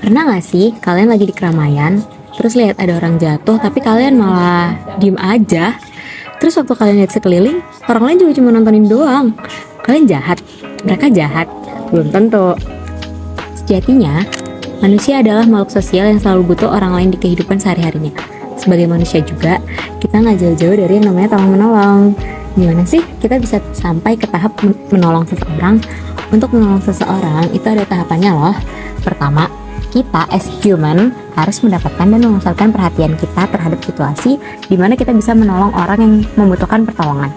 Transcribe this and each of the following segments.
Pernah gak sih kalian lagi di keramaian, terus lihat ada orang jatuh tapi kalian malah diem aja? Terus waktu kalian lihat sekeliling, orang lain juga cuma nontonin doang. Kalian jahat? Mereka jahat? Belum tentu. Sejatinya, manusia adalah makhluk sosial yang selalu butuh orang lain di kehidupan sehari-harinya. Sebagai manusia juga, kita gak jauh-jauh dari yang namanya tolong-menolong. Gimana sih kita bisa sampai ke tahap menolong seseorang? Untuk menolong seseorang, itu ada tahapannya loh. Pertama, kita as human harus mendapatkan dan memusatkan perhatian kita terhadap situasi di mana kita bisa menolong orang yang membutuhkan pertolongan.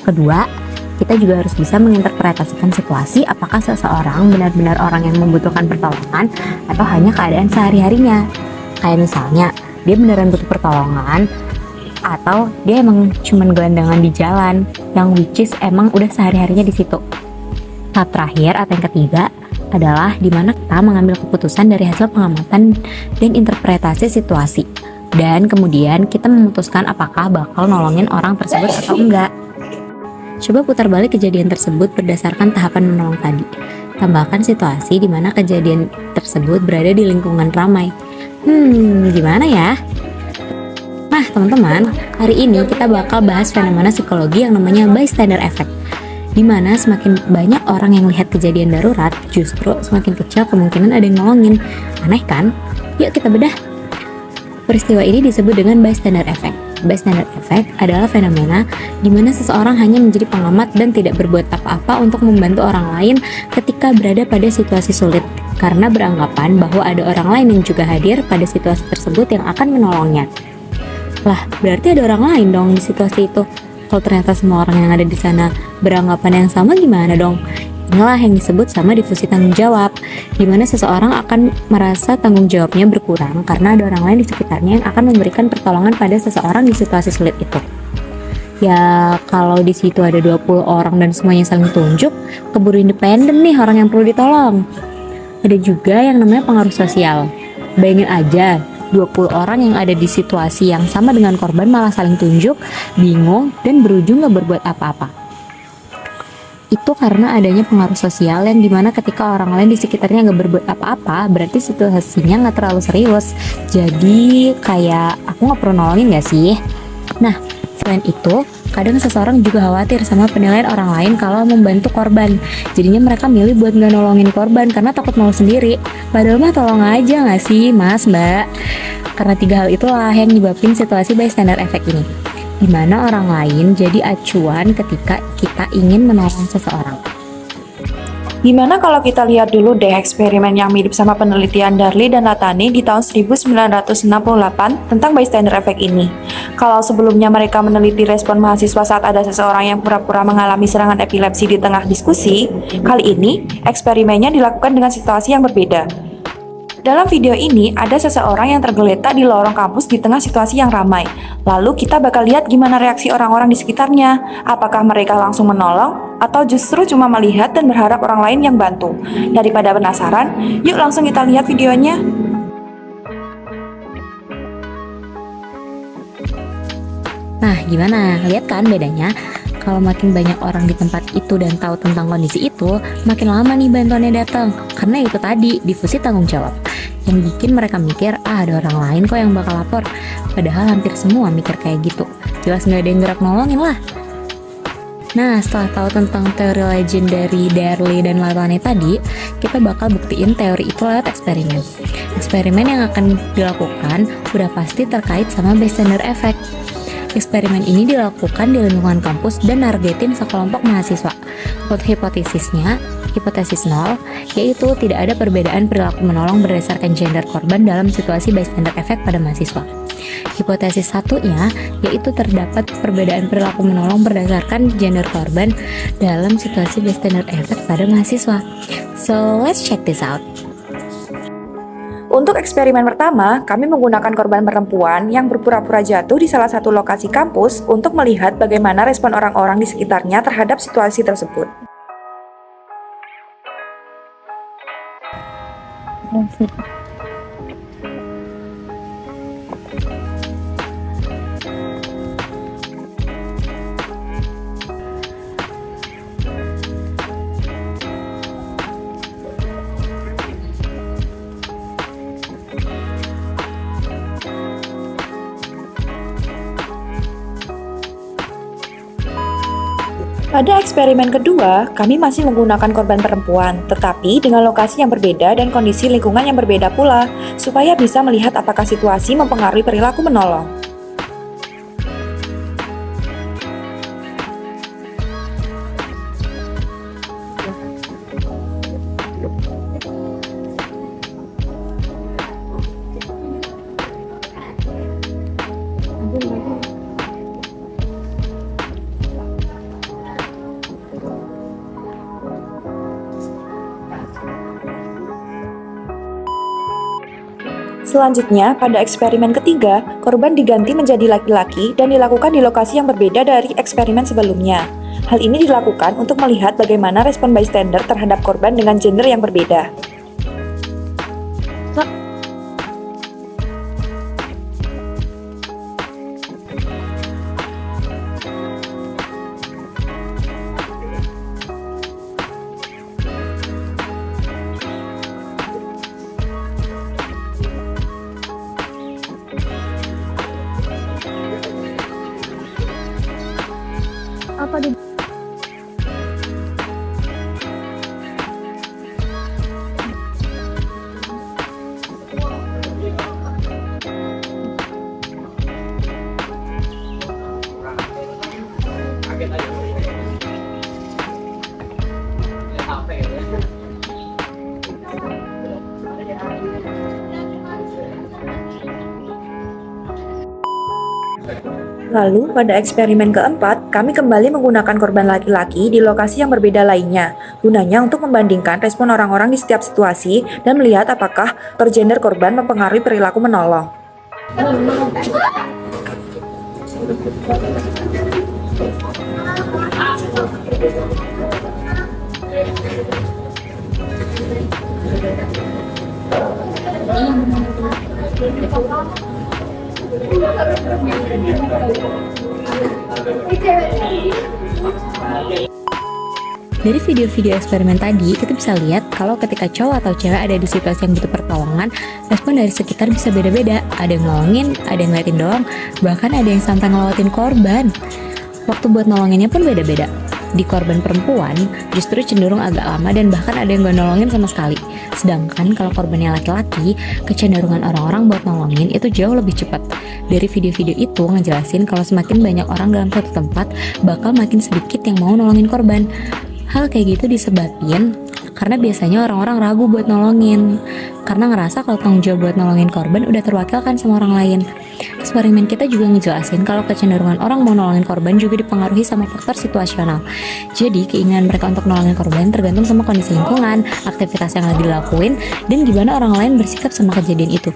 Kedua, kita juga harus bisa menginterpretasikan situasi apakah seseorang benar-benar orang yang membutuhkan pertolongan atau hanya keadaan sehari-harinya. Kayak misalnya, dia beneran butuh pertolongan atau dia emang cuman gelandangan di jalan yang which is emang udah sehari-harinya di situ. Tahap terakhir atau yang ketiga adalah di mana kita mengambil keputusan dari hasil pengamatan dan interpretasi situasi. Dan kemudian kita memutuskan apakah bakal nolongin orang tersebut atau enggak. Coba putar balik kejadian tersebut berdasarkan tahapan menolong tadi. Tambahkan situasi di mana kejadian tersebut berada di lingkungan ramai. Gimana ya? Nah teman-teman, hari ini kita bakal bahas fenomena psikologi yang namanya bystander effect, di mana semakin banyak orang yang lihat kejadian darurat, justru semakin kecil kemungkinan ada yang nolongin. Aneh kan? Yuk kita bedah. Peristiwa ini disebut dengan bystander effect. Bystander effect adalah fenomena di mana seseorang hanya menjadi pengamat dan tidak berbuat apa-apa untuk membantu orang lain ketika berada pada situasi sulit, karena beranggapan bahwa ada orang lain yang juga hadir pada situasi tersebut yang akan menolongnya. Lah, berarti ada orang lain dong di situasi itu. Kalau ternyata semua orang yang ada di sana beranggapan yang sama, gimana dong? Inilah yang disebut sama difusi tanggung jawab, di mana seseorang akan merasa tanggung jawabnya berkurang karena ada orang lain di sekitarnya yang akan memberikan pertolongan pada seseorang di situasi sulit itu. Ya, kalau di situ ada 20 orang dan semuanya saling tunjuk, keburu independen nih orang yang perlu ditolong. Ada juga yang namanya pengaruh sosial. Bayangin aja, 20 orang yang ada di situasi yang sama dengan korban malah saling tunjuk, bingung, dan berujung gak berbuat apa-apa. Itu karena adanya pengaruh sosial yang dimana ketika orang lain di sekitarnya gak berbuat apa-apa, berarti situasinya gak terlalu serius. Jadi kayak aku gak perlu nolongin gak sih? Nah, selain itu, kadang seseorang juga khawatir sama penilaian orang lain kalau membantu korban. Jadinya mereka milih buat gak nolongin korban karena takut malu sendiri. Padahal mah tolong aja gak sih mas, mbak? Karena 3 hal itulah yang nyebabin situasi bystander effect ini, dimana orang lain jadi acuan ketika kita ingin menolong seseorang. Gimana kalau kita lihat dulu deh eksperimen yang mirip sama penelitian Darley dan Latani di tahun 1968 tentang bystander effect ini. Kalau sebelumnya mereka meneliti respon mahasiswa saat ada seseorang yang pura-pura mengalami serangan epilepsi di tengah diskusi, kali ini eksperimennya dilakukan dengan situasi yang berbeda. Dalam video ini, ada seseorang yang tergeletak di lorong kampus di tengah situasi yang ramai. Lalu kita bakal lihat gimana reaksi orang-orang di sekitarnya. Apakah mereka langsung menolong, atau justru cuma melihat dan berharap orang lain yang bantu? Daripada penasaran, yuk langsung kita lihat videonya. Nah, gimana? Lihat kan bedanya? Kalau makin banyak orang di tempat itu dan tahu tentang kondisi itu, makin lama nih bantuannya datang. Karena itu tadi, difusi tanggung jawab. Yang bikin mereka mikir, ada orang lain kok yang bakal lapor. Padahal hampir semua mikir kayak gitu. Jelas nggak ada yang gerak nolongin lah. Nah, setelah tahu tentang teori legend dari Darley dan Latani tadi, kita bakal buktiin teori itu lewat eksperimen. Eksperimen yang akan dilakukan udah pasti terkait sama bystander effect. Eksperimen ini dilakukan di lingkungan kampus dan nargetin sekelompok mahasiswa. Hipotesisnya, hipotesis 0, yaitu tidak ada perbedaan perilaku menolong berdasarkan gender korban dalam situasi bystander effect pada mahasiswa. Hipotesis satunya, yaitu terdapat perbedaan perilaku menolong berdasarkan gender korban dalam situasi bystander effect pada mahasiswa. So, let's check this out. Untuk eksperimen pertama, kami menggunakan korban perempuan yang berpura-pura jatuh di salah satu lokasi kampus untuk melihat bagaimana respon orang-orang di sekitarnya terhadap situasi tersebut. Pada eksperimen kedua, kami masih menggunakan korban perempuan, tetapi dengan lokasi yang berbeda dan kondisi lingkungan yang berbeda pula, supaya bisa melihat apakah situasi mempengaruhi perilaku menolong. Selanjutnya, pada eksperimen ketiga, korban diganti menjadi laki-laki dan dilakukan di lokasi yang berbeda dari eksperimen sebelumnya. Hal ini dilakukan untuk melihat bagaimana respon bystander terhadap korban dengan gender yang berbeda. Lalu, pada eksperimen keempat, kami kembali menggunakan korban laki-laki di lokasi yang berbeda lainnya, gunanya untuk membandingkan respon orang-orang di setiap situasi dan melihat apakah gender korban mempengaruhi perilaku menolong. Dari video-video eksperimen tadi, kita bisa lihat kalau ketika cowok atau cewek ada di situasi yang butuh pertolongan, respon dari sekitar bisa beda-beda. Ada yang nolongin, ada yang ngeliatin doang, bahkan ada yang sampai ngelawatin korban. Waktu buat nolonginnya pun beda-beda. Di korban perempuan, justru cenderung agak lama dan bahkan ada yang gak nolongin sama sekali. Sedangkan kalau korbannya laki-laki, kecenderungan orang-orang buat nolongin itu jauh lebih cepat. Dari video-video itu ngejelasin kalau semakin banyak orang dalam satu tempat, bakal makin sedikit yang mau nolongin korban. Hal kayak gitu disebabin karena biasanya orang-orang ragu buat nolongin, karena ngerasa kalau tanggung jawab buat nolongin korban udah terwakilkan sama orang lain. Eksperimen kita juga ngejelasin kalau kecenderungan orang mau nolongin korban juga dipengaruhi sama faktor situasional. Jadi keinginan mereka untuk nolongin korban tergantung sama kondisi lingkungan, aktivitas yang lagi dilakuin, dan gimana orang lain bersikap sama kejadian itu.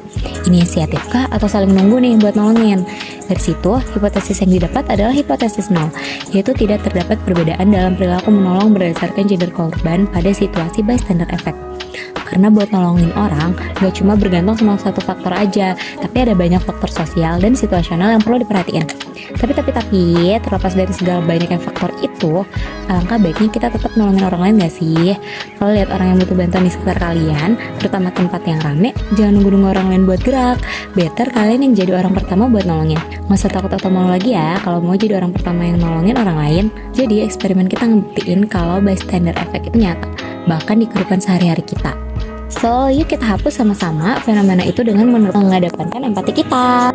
Inisiatif kah atau saling nunggu nih buat nolongin? Dari situ, hipotesis yang didapat adalah hipotesis nol, yaitu tidak terdapat perbedaan dalam perilaku menolong berdasarkan gender korban pada situasi bystander effect. Karena buat nolongin orang, gak cuma bergantung sama satu faktor aja, tapi ada banyak faktor sosial dan situasional yang perlu diperhatiin. Tapi, terlepas dari segala banyaknya faktor itu, alangkah baiknya kita tetap nolongin orang lain gak sih? Kalau lihat orang yang butuh bantuan di sekitar kalian, terutama tempat yang rame, jangan nunggu-nunggu orang lain buat gerak. Better kalian yang jadi orang pertama buat nolongin. Gak usah takut atau malu lagi ya, kalau mau jadi orang pertama yang nolongin orang lain. Jadi eksperimen kita ngebuktiin kalau bystander effect itu nyata, bahkan di kehidupan sehari-hari kita. So, yuk kita hapus sama-sama fenomena itu dengan mengedepankan empati kita.